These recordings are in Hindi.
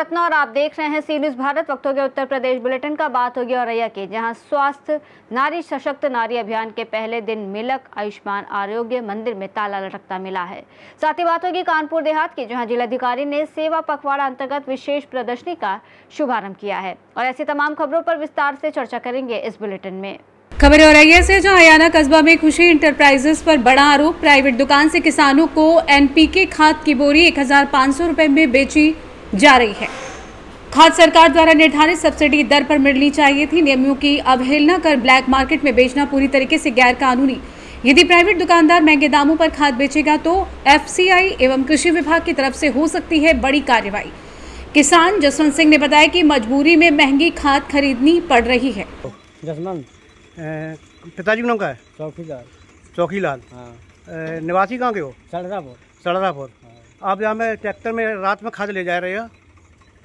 रत्ना और आप देख रहे हैं सी न्यूज़ भारत। वक्त हो गया उत्तर प्रदेश बुलेटिन का। बात होगी औरैया की, जहां स्वास्थ्य नारी सशक्त नारी अभियान के पहले दिन मिलक आयुष्मान आरोग्य मंदिर में ताला लटकता मिला है। साथ ही बात होगी कानपुर देहात की, जहां जिलाधिकारी ने सेवा पखवाड़ा अंतर्गत विशेष प्रदर्शनी का शुभारंभ किया है। और ऐसी तमाम खबरों पर विस्तार से चर्चा करेंगे इस बुलेटिन में। खबर औरैया से, जहां हयाना कस्बा में खुशी इंटरप्राइजेस पर बड़ा आरोप। प्राइवेट दुकान से किसानों को एनपीके खाद की बोरी 1500 रुपए में बेची जा रही है। खाद सरकार द्वारा निर्धारित सब्सिडी दर पर मिलनी चाहिए थी। नियमों की अवहेलना कर ब्लैक मार्केट में बेचना पूरी तरीके से गैर कानूनी। यदि प्राइवेट दुकानदार महंगे दामों पर खाद बेचेगा तो एफसीआई एवं कृषि विभाग की तरफ से हो सकती है बड़ी कार्रवाई। किसान जसवंत सिंह ने बताया कि मजबूरी में महंगी खाद खरीदनी पड़ रही है। पिताजी का नाम क्या है? चौकीलाल। हाँ। निवासी कहाँ के हो? सड़रापुर। आप यहाँ में ट्रैक्टर में रात में खाद ले जा रहे हो?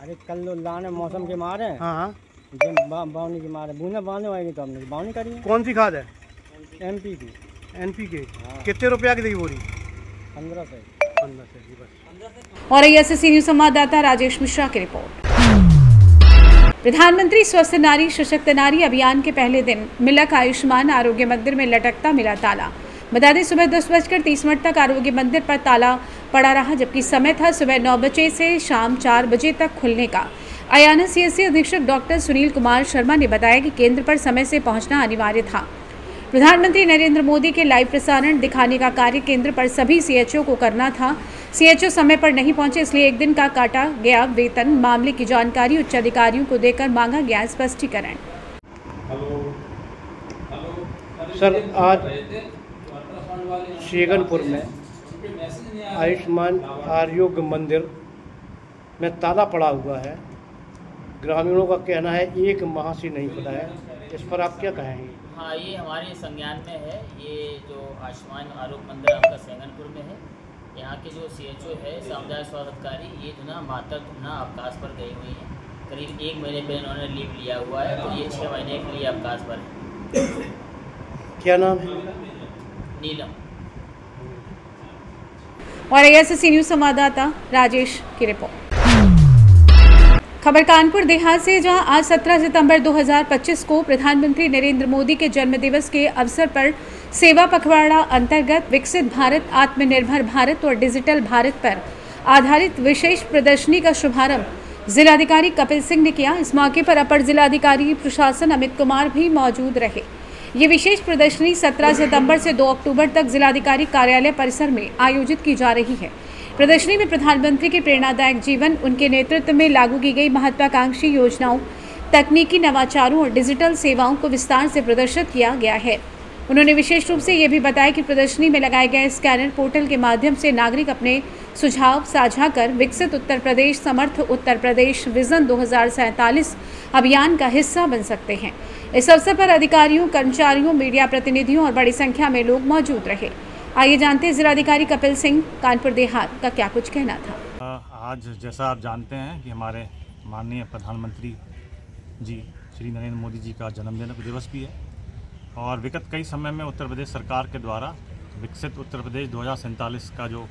अरे कल लाने मौसम के मारे। हाँ। बावनी के मारे बूंदे बांधने वाली तो हमने बावनी करी है। कौन सी खाद है? एनपीके। हाँ। कितने रुपया की दी बोरी? 1500 बस। और ऐसे सी न्यूज़ संवाददाता राजेश मिश्रा की रिपोर्ट। प्रधानमंत्री स्वस्थ नारी सशक्त नारी अभियान के पहले दिन मिलक आयुष्मान आरोग्य मंदिर में लटकता मिला ताला। बता दें, सुबह 10:30 तक आरोग्य मंदिर पर ताला पड़ा रहा, जबकि समय था सुबह 9 बजे से शाम 4 बजे तक खुलने का। हयाना सीएचसी अधीक्षक डॉक्टर सुनील कुमार शर्मा ने बताया कि केंद्र पर समय से पहुंचना अनिवार्य था। प्रधानमंत्री नरेंद्र मोदी के लाइव प्रसारण दिखाने का कार्य केंद्र पर सभी सीएचओ को करना था। सीएचओ समय पर नहीं पहुंचे, इसलिए एक दिन का काटा गया वेतन। मामले की जानकारी उच्च अधिकारियों को देकर मांगा गया स्पष्टीकरण। सर, आज शेगनपुर में आयुष्मान आरोग्य मंदिर में ताला पड़ा हुआ है। ग्रामीणों का कहना है 1 माह से नहीं खुला है। इस पर आप क्या कहेंगे? हाँ, ये हमारे संज्ञान में है। ये जो आयुष्मान आरोग्य मंदिर आपका शेगनपुर में है, यहाँ के जो सीएचओ है सामुदायिक स्वास्थ्य अधिकारी, ये जो ना माता ना अवकाश पर गई हुई हैं। करीब 1 महीने पहले उन्होंने लीव लिया हुआ है, तो ये 6 महीने के लिए अवकाश पर है। क्या नाम है? नीलम। और ऐसे सी न्यूज़ संवाददाता राजेश की रिपोर्ट। खबर कानपुर देहात से, जहां आज 17 सितंबर 2025 को प्रधानमंत्री नरेंद्र मोदी के जन्मदिवस के अवसर पर सेवा पखवाड़ा अंतर्गत विकसित भारत, आत्मनिर्भर भारत और डिजिटल भारत पर आधारित विशेष प्रदर्शनी का शुभारंभ जिलाधिकारी कपिल सिंह ने किया। इस मौके पर अपर जिलाधिकारी प्रशासन अमित कुमार भी मौजूद रहे। ये विशेष प्रदर्शनी 17 सितंबर से 2 अक्टूबर तक जिलाधिकारी कार्यालय परिसर में आयोजित की जा रही है। प्रदर्शनी में प्रधानमंत्री के प्रेरणादायक जीवन, उनके नेतृत्व में लागू की गई महत्वाकांक्षी योजनाओं, तकनीकी नवाचारों और डिजिटल सेवाओं को विस्तार से प्रदर्शित किया गया है। उन्होंने विशेष रूप से ये भी बताया कि प्रदर्शनी में लगाए गए स्कैनर पोर्टल के माध्यम से नागरिक अपने सुझाव साझा कर विकसित उत्तर प्रदेश, समर्थ उत्तर प्रदेश विजन 2047 अभियान का हिस्सा बन सकते हैं। इस अवसर पर अधिकारियों, कर्मचारियों, मीडिया प्रतिनिधियों और बड़ी संख्या में लोग मौजूद रहे। आइए जानते हैं जिलाधिकारी कपिल सिंह कानपुर देहात का क्या कुछ कहना था। आज जैसा आप जानते हैं कि हमारे माननीय प्रधानमंत्री जी श्री नरेंद्र मोदी जी का जन्मदिन दिवस भी है, और विगत कई समय में उत्तर प्रदेश सरकार के द्वारा विकसित उत्तर प्रदेश 2047 का जो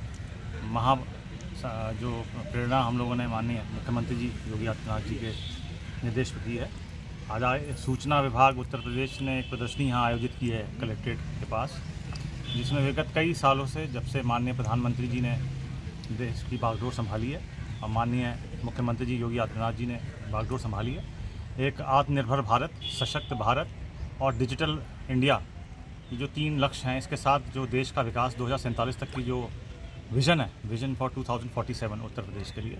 प्रेरणा हम लोगों ने माननीय मुख्यमंत्री जी योगी आदित्यनाथ जी के निर्देश पर दी है। आज सूचना विभाग उत्तर प्रदेश ने एक प्रदर्शनी यहाँ आयोजित की है कलेक्ट्रेट के पास, जिसमें विगत कई सालों से, जब से माननीय प्रधानमंत्री जी ने देश की बागडोर संभाली है और माननीय मुख्यमंत्री जी योगी आदित्यनाथ जी ने बागडोर संभाली है, एक आत्मनिर्भर भारत, सशक्त भारत और डिजिटल इंडिया, ये जो 3 लक्ष्य हैं, इसके साथ जो देश का विकास 2047 तक की जो विज़न है, विजन फॉर 2047 उत्तर प्रदेश के लिए,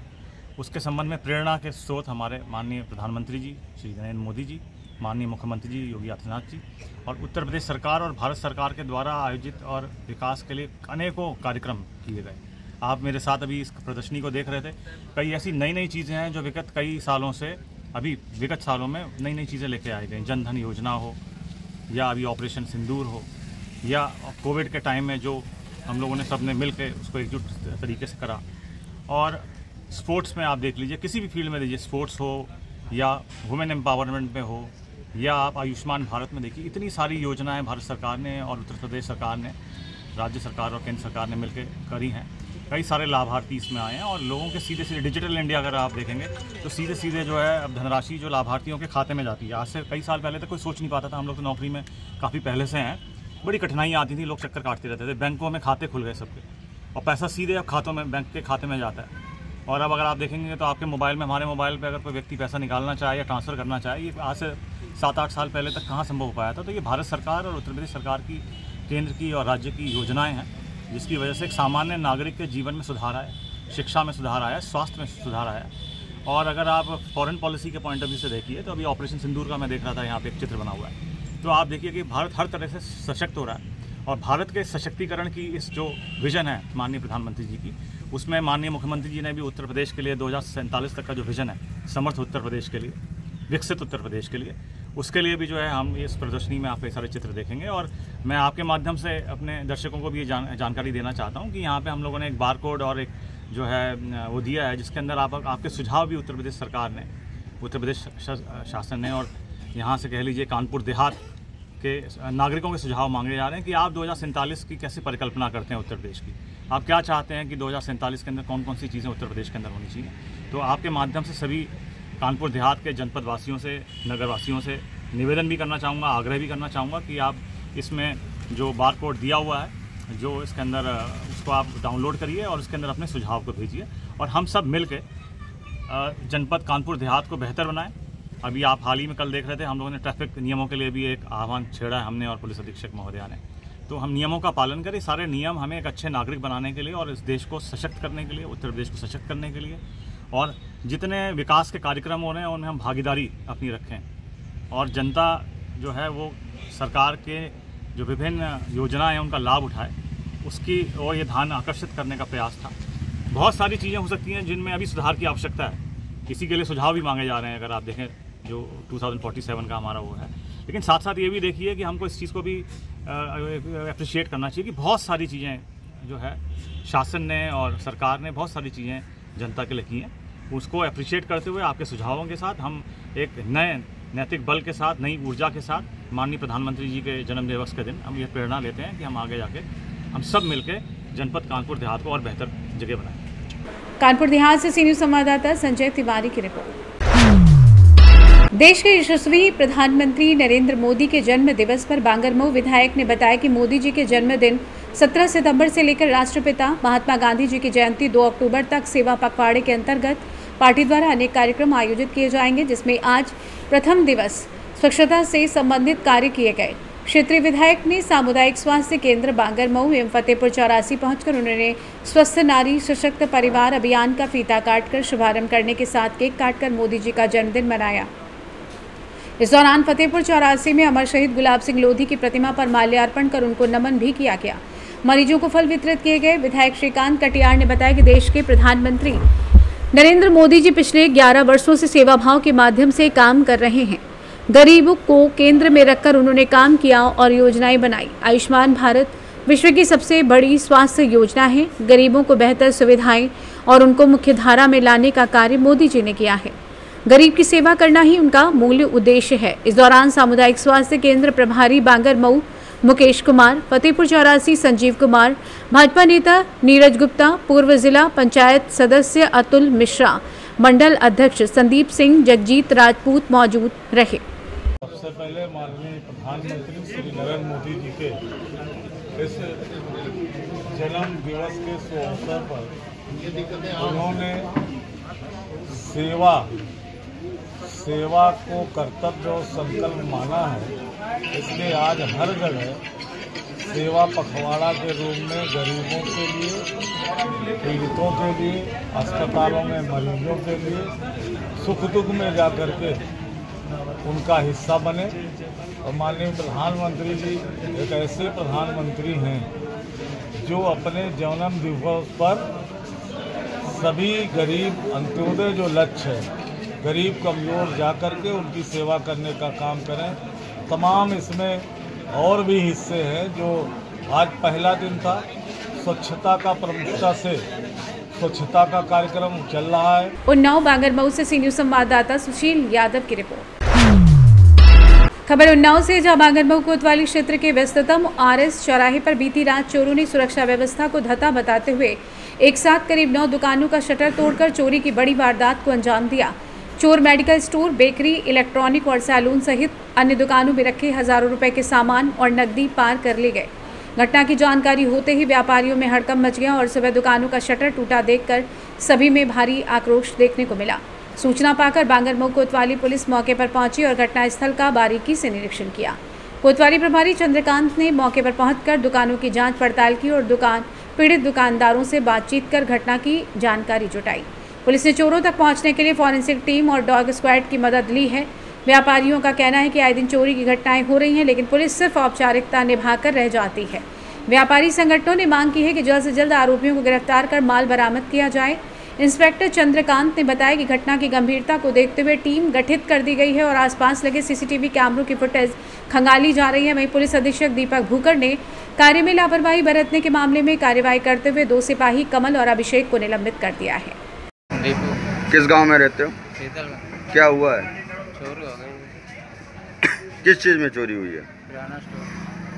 उसके संबंध में प्रेरणा के स्रोत हमारे माननीय प्रधानमंत्री जी श्री नरेंद्र मोदी जी, माननीय मुख्यमंत्री जी योगी आदित्यनाथ जी और उत्तर प्रदेश सरकार और भारत सरकार के द्वारा आयोजित और विकास के लिए अनेकों कार्यक्रम किए गए। आप मेरे साथ अभी इस प्रदर्शनी को देख रहे थे। कई ऐसी नई चीज़ें हैं जो विगत कई सालों से, अभी विगत सालों में नई चीज़ें लेके आई गई। जनधन योजना हो, या अभी ऑपरेशन सिंदूर हो, या कोविड के टाइम में जो हम लोगों ने सबने मिल के उसको एकजुट तरीके से करा। और स्पोर्ट्स में आप देख लीजिए, किसी भी फील्ड में देखिए, स्पोर्ट्स हो या वुमेन एम्पावरमेंट में हो, या आप आयुष्मान भारत में देखिए, इतनी सारी योजनाएं भारत सरकार ने और उत्तर प्रदेश सरकार ने, राज्य सरकार और केंद्र सरकार ने मिलकर करी हैं। कई सारे लाभार्थी इसमें आए हैं और लोगों के सीधे सीधे डिजिटल इंडिया अगर आप देखेंगे तो सीधे सीधे जो है अब धनराशि जो लाभार्थियों के खाते में जाती है। आज से कई साल पहले तक कोई सोच नहीं पाता था, हम लोग तो नौकरी में काफ़ी पहले से हैं, बड़ी कठिनाइयाँ आती थी, लोग चक्कर काटते रहते थे, बैंकों में खाते खुल गए सबके और पैसा सीधे अब खातों में बैंक के खाते में जाता है। और अब अगर आप देखेंगे तो आपके मोबाइल में, हमारे मोबाइल पे अगर कोई व्यक्ति पैसा निकालना चाहे या ट्रांसफ़र करना चाहे, ये आज से 7-8 साल पहले तक कहाँ संभव हो पाया था। तो ये भारत सरकार और उत्तर प्रदेश सरकार की, केंद्र की और राज्य की योजनाएं हैं जिसकी वजह से एक सामान्य नागरिक के जीवन में सुधार आया, शिक्षा में सुधार आया, स्वास्थ्य में सुधार आया। और अगर आप फॉरेन पॉलिसी के पॉइंट ऑफ व्यू से देखिए तो अभी ऑपरेशन सिंदूर का मैं देख रहा था, यहाँ पे एक चित्र बना हुआ है, तो आप देखिए कि भारत हर तरह से सशक्त हो रहा है। और भारत के सशक्तिकरण की इस जो विज़न है माननीय प्रधानमंत्री जी की, उसमें माननीय मुख्यमंत्री जी ने भी उत्तर प्रदेश के लिए 2047 तक का जो विज़न है, समर्थ उत्तर प्रदेश के लिए, विकसित उत्तर प्रदेश के लिए, उसके लिए भी जो है हम इस प्रदर्शनी में आप कई सारे चित्र देखेंगे। और मैं आपके माध्यम से अपने दर्शकों को भी ये जानकारी देना चाहता हूँ कि यहाँ पे हम लोगों ने एक बार कोड और एक जो है वो दिया है, जिसके अंदर आपके सुझाव भी उत्तर प्रदेश सरकार ने, उत्तर प्रदेश शासन ने और यहाँ से कह लीजिए कानपुर देहात के नागरिकों के सुझाव मांगे जा रहे हैं कि आप 2047 की कैसे परिकल्पना करते हैं उत्तर प्रदेश की, आप क्या चाहते हैं कि 2047 के अंदर कौन कौन सी चीज़ें उत्तर प्रदेश के अंदर होनी चाहिए। तो आपके माध्यम से सभी कानपुर देहात के जनपद वासियों से, नगर वासियों से निवेदन भी करना चाहूँगा, आग्रह भी करना चाहूँगा कि आप इसमें जो बार कोड दिया हुआ है, जो इसके अंदर, उसको आप डाउनलोड करिए और उसके अंदर अपने सुझाव को भेजिए और हम सब मिल के जनपद कानपुर देहात को बेहतर बनाएं। अभी आप हाल ही में कल देख रहे थे, हम लोगों ने ट्रैफिक नियमों के लिए भी एक आह्वान छेड़ा है हमने और पुलिस अधीक्षक महोदया ने। तो हम नियमों का पालन करें, सारे नियम हमें एक अच्छे नागरिक बनाने के लिए और इस देश को सशक्त करने के लिए, उत्तर प्रदेश को सशक्त करने के लिए, और जितने विकास के कार्यक्रम हो रहे हैं उनमें हम भागीदारी अपनी रखें और जनता जो है वो सरकार के जो विभिन्न योजनाएं हैं उनका लाभ उठाए, उसकी और ये ध्यान आकर्षित करने का प्रयास था। बहुत सारी चीज़ें हो सकती हैं जिनमें अभी सुधार की आवश्यकता है, इसी के लिए सुझाव भी मांगे जा रहे हैं। अगर आप देखें जो 2047 का हमारा वो है, लेकिन साथ साथ ये भी देखिए कि हमको इस चीज़ को भी अप्रिशिएट करना चाहिए कि बहुत सारी चीज़ें जो है शासन ने और सरकार ने बहुत सारी चीज़ें जनता के लिए की हैं, उसको अप्रिशिएट करते हुए आपके सुझावों के साथ हम एक नए नैतिक बल के साथ, नई ऊर्जा के साथ माननीय प्रधानमंत्री जी के जन्म दिवस के दिन हम ये प्रेरणा लेते हैं कि हम आगे जाके हम सब मिलकर जनपद कानपुर देहात को और बेहतर जगह बनाएं। कानपुर देहात से सीनियर संवाददाता संजय तिवारी की रिपोर्ट। देश के यशस्वी प्रधानमंत्री नरेंद्र मोदी के जन्म दिवस पर बांगरमऊ विधायक ने बताया कि मोदी जी के जन्मदिन 17 सितंबर से लेकर राष्ट्रपिता महात्मा गांधी जी की जयंती 2 अक्टूबर तक सेवा पखवाड़े के अंतर्गत पार्टी द्वारा अनेक कार्यक्रम आयोजित किए जाएंगे, जिसमें आज प्रथम दिवस स्वच्छता से संबंधित कार्य किए गए। क्षेत्रीय विधायक ने सामुदायिक स्वास्थ्य केंद्र बांगरमऊ एवं फतेहपुर चौरासी पहुंचकर उन्होंने स्वस्थ नारी सशक्त परिवार अभियान का फीता काटकर शुभारंभ करने के साथ केक काटकर मोदी जी का जन्मदिन मनाया। इस दौरान फतेहपुर चौरासी में अमर शहीद गुलाब सिंह लोधी की प्रतिमा पर माल्यार्पण कर उनको नमन भी किया गया। मरीजों को फल वितरित किए गए। विधायक श्रीकांत कटियार ने बताया कि देश के प्रधानमंत्री नरेंद्र मोदी जी पिछले 11 वर्षों से सेवा भाव के माध्यम से काम कर रहे हैं। गरीबों को केंद्र में रखकर उन्होंने काम किया और योजनाएं बनाई। आयुष्मान भारत विश्व की सबसे बड़ी स्वास्थ्य योजना है। गरीबों को बेहतर सुविधाएं और उनको मुख्य धारा में लाने का कार्य मोदी जी ने किया है। गरीब की सेवा करना ही उनका मूल उद्देश्य है। इस दौरान सामुदायिक स्वास्थ्य केंद्र प्रभारी बांगरमऊ मुकेश कुमार, फतेहपुर चौरासी संजीव कुमार, भाजपा नेता नीरज गुप्ता, पूर्व जिला पंचायत सदस्य अतुल मिश्रा, मंडल अध्यक्ष संदीप सिंह, जगजीत राजपूत मौजूद रहे। सबसे पहले माननीय प्रधानमंत्री श्री नरेंद्र मोदी जी के इस जन्म दिवस के शुभ अवसर पर उन्होंने सेवा को कर्तव्य और संकल्प माना है, इसलिए आज हर जगह सेवा पखवाड़ा के रूप में गरीबों के लिए, पीड़ितों के लिए, अस्पतालों में मरीजों के लिए सुख दुख में जाकर के उनका हिस्सा बने। और माननीय प्रधानमंत्री जी एक ऐसे प्रधानमंत्री हैं जो अपने जन्म दिवस पर सभी गरीब, अंत्योदय जो लक्ष्य है, गरीब कमजोर जाकर के उनकी सेवा करने का काम करें। तमाम इसमें और भी हिस्से हैं। जो आज पहला दिन था, स्वच्छता का प्रमुखता से स्वच्छता का कार्यक्रम चल रहा है। उन्नाव बांगरमऊ से सीनियर संवाददाता सुशील यादव की रिपोर्ट। खबर उन्नाव से, जहां बांगरमऊ कोतवाली क्षेत्र के व्यस्ततम RS चौराहे पर बीती रात चोरों ने सुरक्षा व्यवस्था को धता बताते हुए एक साथ करीब 9 दुकानों का शटर तोड़कर चोरी की बड़ी वारदात को अंजाम दिया। चोर मेडिकल स्टोर, बेकरी, इलेक्ट्रॉनिक और सैलून सहित अन्य दुकानों में रखे हजारों रुपए के सामान और नकदी पार कर ले गए। घटना की जानकारी होते ही व्यापारियों में हड़कंप मच गया और सुबह दुकानों का शटर टूटा देखकर सभी में भारी आक्रोश देखने को मिला। सूचना पाकर बांगरमऊ कोतवाली पुलिस मौके पर पहुंची और घटनास्थल का बारीकी से निरीक्षण किया। कोतवाली प्रभारी चंद्रकांत ने मौके पर पहुंचकर दुकानों की जांच पड़ताल की और पीड़ित दुकानदारों से बातचीत कर घटना की जानकारी जुटाई। पुलिस ने चोरों तक पहुंचने के लिए फॉरेंसिक टीम और डॉग स्क्वाड की मदद ली है। व्यापारियों का कहना है कि आए दिन चोरी की घटनाएं हो रही हैं, लेकिन पुलिस सिर्फ औपचारिकता निभाकर रह जाती है। व्यापारी संगठनों ने मांग की है कि जल्द से जल्द आरोपियों को गिरफ्तार कर माल बरामद किया जाए। इंस्पेक्टर चंद्रकांत ने बताया कि घटना की गंभीरता को देखते हुए टीम गठित कर दी गई है और आसपास लगे CCTV कैमरों की फुटेज खंगाली जा रही है। वहीं पुलिस अधीक्षक दीपक भूकर ने कार्य में लापरवाही बरतने के मामले में कार्रवाई करते हुए 2 सिपाही कमल और अभिषेक को निलंबित कर दिया है। किस गांव में रहते हो? क्या हुआ है? चोरी हो गई। किस चीज़ में चोरी हुई है?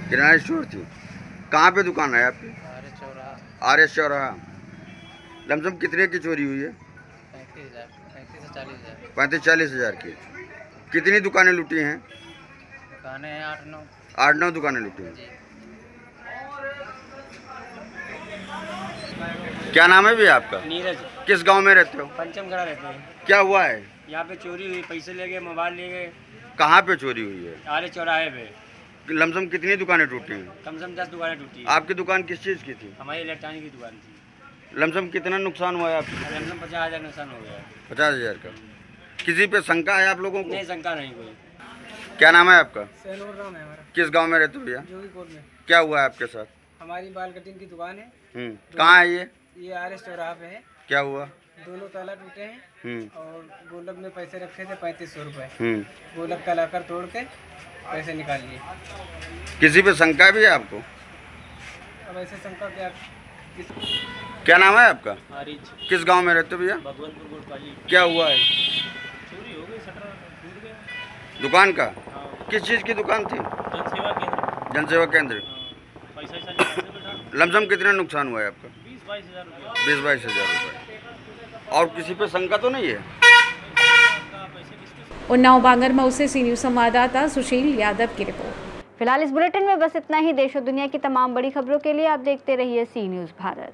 किराना स्टोर थी। कहाँ पे दुकान है आपकी? RS चौराहा। लमसम कितने की चोरी हुई है? 35-40 हज़ार की। कितनी दुकानें लूटी हैं? दुकानें 8-9 दुकानें लूटी हैं। क्या नाम है भी आपका? नीरज। किस गांव में रहते हो? पंचमगढ़ रहते हैं। क्या हुआ है? यहाँ पे चोरी हुई, पैसे ले गए, मोबाइल ले गए। कहाँ पे चोरी हुई है? RS चौराहे पे। लमसम कितनी दुकानें टूटी हैं? कम से कम 10 दुकानें टूटी है। आपकी दुकान किस चीज़ की थी? हमारी इलेक्ट्रॉनिक की दुकान थी। लमसम कितना नुकसान हुआ है आपको? लमसम 50,000 नुकसान हो गया। 50,000 का। किसी पे शंका है आप लोगों को? नहीं, शंका नहीं कोई। क्या नाम है आपका? सैनूर नाम है हमारा। किस गांव में रहते हो भैया? जोगीपुर में। क्या हुआ है आपके साथ? हमारी बाल कटिंग की दुकान है। कहाँ है ये? RS चौराहा पे है। क्या हुआ? दोनों ताला टूटे हैं और गोलक में पैसे रखे थे 3500 रुपये। गोलक का लाकर तोड़ के पैसे निकाल लिए। किसी पे शंका भी है आपको? अब ऐसे शंका क्या? क्या नाम है आपका? आरिज। किस गांव में रहते हो भैया? भगवंतपुर कोतवाली। क्या हुआ है? चोरी हो गई, शटर टूट गया। दुकान का? किस चीज़ की दुकान थी? जनसेवा केंद्र। जनसेवा केंद्र। पैसा निकाल के बैठा। लमसम कितना नुकसान हुआ है आपका? 20-22 हज़ार रुपये। 20-22 हज़ार रुपये। और किसी पे शंका तो नहीं है? उन्नाव बांगरमऊ से सी न्यूज़ संवाददाता सुशील यादव की रिपोर्ट। फिलहाल इस बुलेटिन में बस इतना ही। देश और दुनिया की तमाम बड़ी खबरों के लिए आप देखते रहिए सी न्यूज़ भारत।